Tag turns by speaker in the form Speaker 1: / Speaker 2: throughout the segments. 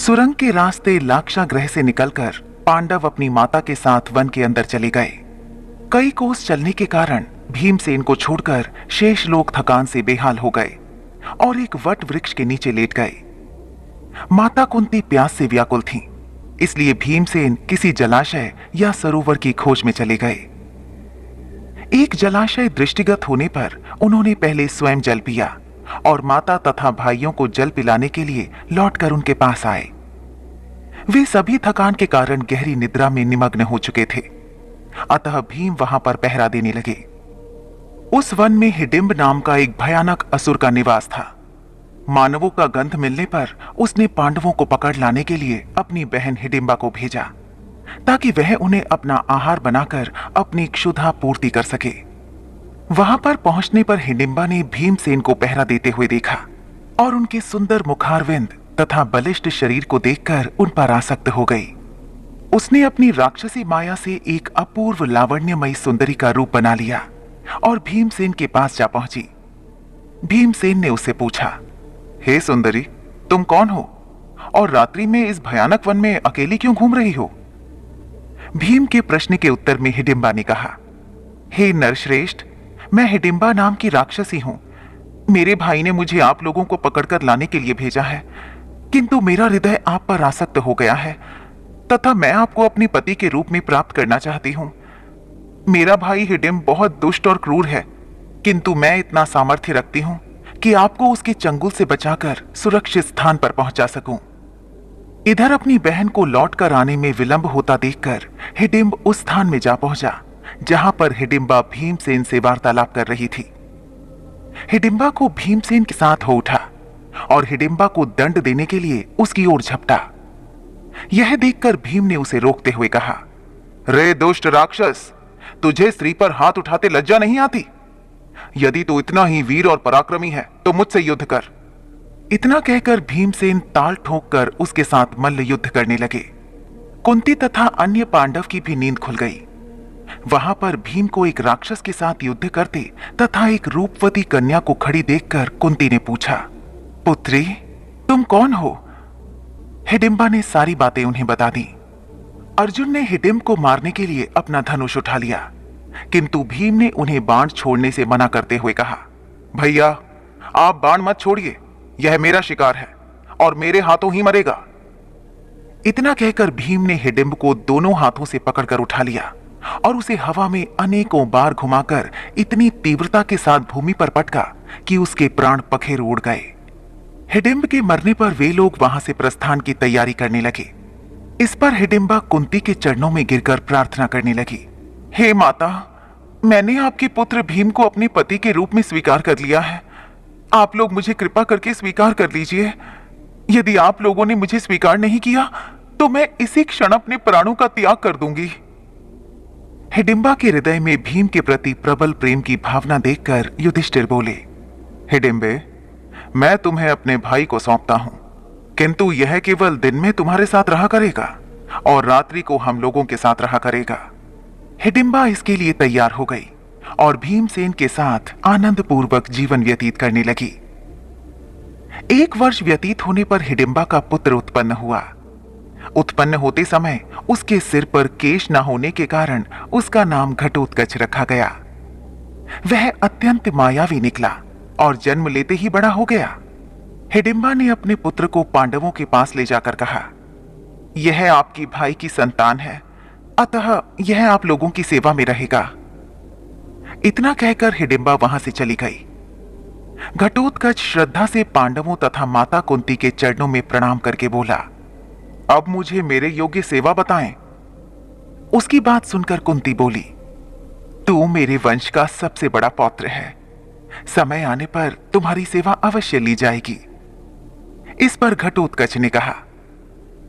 Speaker 1: सुरंग के रास्ते लाक्षागृह से निकलकर पांडव अपनी माता के साथ वन के अंदर चले गए। कई कोस चलने के कारण भीमसेन को छोड़कर शेष लोग थकान से बेहाल हो गए और एक वट वृक्ष के नीचे लेट गए। माता कुंती प्यास से व्याकुल थीं, इसलिए भीमसेन किसी जलाशय या सरोवर की खोज में चले गए। एक जलाशय दृष्टिगत होने पर उन्होंने पहले स्वयं जल पिया और माता तथा भाइयों को जल पिलाने के लिए लौटकर उनके पास आए। वे सभी थकान के कारण गहरी निद्रा में निमग्न हो चुके थे, अतः भीम वहां पर पहरा देने लगे। उस वन में हिडिंब नाम का एक भयानक असुर का निवास था। मानवों का गंध मिलने पर उसने पांडवों को पकड़ लाने के लिए अपनी बहन हिडिंबा को भेजा, ताकि वह उन्हें अपना आहार बनाकर अपनी क्षुधा पूर्ति कर सके। वहां पर पहुंचने पर हिडिंबा ने भीमसेन को पहरा देते हुए देखा और उनके सुंदर मुखारविंद तथा बलिष्ठ शरीर को देखकर उन पर आसक्त हो गई। उसने अपनी राक्षसी माया से एक अपूर्व लावण्यमयी सुंदरी का रूप बना लिया और भीमसेन के पास जा पहुंची। भीमसेन ने उससे पूछा, हे सुंदरी, तुम कौन हो और रात्रि में इस भयानक वन में अकेली क्यों घूम रही हो? भीम के प्रश्न के उत्तर में हिडिंबा ने कहा, हे नरश्रेष्ठ, मैं हिडिंबा नाम की राक्षसी हूं। मेरे भाई ने मुझे आप लोगों को पकड़कर लाने के लिए भेजा है, किंतु मेरा हृदय आप पर आसक्त हो गया है तथा मैं आपको अपने पति के रूप में प्राप्त करना चाहती हूं। मेरा भाई हिडिंब बहुत दुष्ट और क्रूर है, किंतु मैं इतना सामर्थ्य रखती हूं कि आपको उसके चंगुल से बचाकर सुरक्षित स्थान पर पहुंचा सकूं। इधर अपनी बहन को लौटकर आने में विलंब होता देखकर हिडिंब उस स्थान में जा पहुंचा जहां पर हिडिंबा भीमसेन से वार्तालाप कर रही थी। हिडिंबा को भीमसेन के साथ हो उठा और हिडिंबा को दंड देने के लिए उसकी ओर झपटा। यह देखकर भीम ने उसे रोकते हुए कहा, रे दुष्ट राक्षस, तुझे स्त्री पर हाथ उठाते लज्जा नहीं आती? यदि तू इतना ही वीर और पराक्रमी है तो मुझसे युद्ध कर। इतना कहकर भीमसेन ताल ठोंककर उसके साथ मल्ल युद्ध करने लगे। कुंती तथा अन्य पांडव की भी नींद खुल गई। वहां पर भीम को एक राक्षस के साथ युद्ध करते तथा एक रूपवती कन्या को खड़ी देखकर कुंती ने पूछा, पुत्री, तुम कौन हो? हिडिंबा ने सारी बातें उन्हें बता दी। अर्जुन ने हिडिंब को मारने के लिए अपना धनुष उठा लिया, किंतु भीम ने उन्हें बाण छोड़ने से मना करते हुए कहा, भैया, आप बाण मत छोड़िए, यह मेरा शिकार है और मेरे हाथों ही मरेगा। इतना कहकर भीम ने हिडिंब को दोनों हाथों से पकड़कर उठा लिया और उसे हवा में अनेकों बार घुमाकर इतनी तीव्रता के साथ भूमि पर पटका कि उसके प्राण पखेरु उड़ गए। हिडिंब के मरने पर वे लोग वहां से प्रस्थान की तैयारी करने लगे। इस पर हिडिंबा कुंती के चरणों में गिरकर प्रार्थना करने लगी, हे माता, मैंने आपके पुत्र भीम को अपने पति के रूप में स्वीकार कर लिया है। आप लोग मुझे कृपा करके स्वीकार कर लीजिए। यदि आप लोगों ने मुझे स्वीकार नहीं किया तो मैं इसी क्षण अपने प्राणों का त्याग कर दूंगी। हिडिंबा के हृदय में भीम के प्रति प्रबल प्रेम की भावना देखकर युधिष्ठिर बोले, हिडिंबे, मैं तुम्हें अपने भाई को सौंपता हूं, किंतु यह केवल दिन में तुम्हारे साथ रहा करेगा और रात्रि को हम लोगों के साथ रहा करेगा। हिडिंबा इसके लिए तैयार हो गई और भीमसेन के साथ आनंद पूर्वक जीवन व्यतीत करने लगी। 1 वर्ष व्यतीत होने पर हिडिंबा का पुत्र उत्पन्न हुआ। उत्पन्न होते समय उसके सिर पर केश न होने के कारण उसका नाम घटोत्कच रखा गया। वह अत्यंत मायावी निकला और जन्म लेते ही बड़ा हो गया। हिडिंबा ने अपने पुत्र को पांडवों के पास ले जाकर कहा, यह आपकी भाई की संतान है, अतः यह आप लोगों की सेवा में रहेगा। इतना कहकर हिडिंबा वहां से चली गई। घटोत्कच श्रद्धा से पांडवों तथा माता कुंती के चरणों में प्रणाम करके बोला, अब मुझे मेरे योग्य सेवा बताएं। उसकी बात सुनकर कुंती बोली, तू मेरे वंश का सबसे बड़ा पौत्र है, समय आने पर तुम्हारी सेवा अवश्य ली जाएगी। इस पर घटोत्कच ने कहा,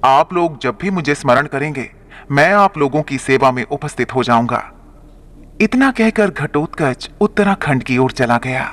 Speaker 1: आप लोग जब भी मुझे स्मरण करेंगे मैं आप लोगों की सेवा में उपस्थित हो जाऊंगा। इतना कहकर घटोत्कच उत्तराखंड की ओर चला गया।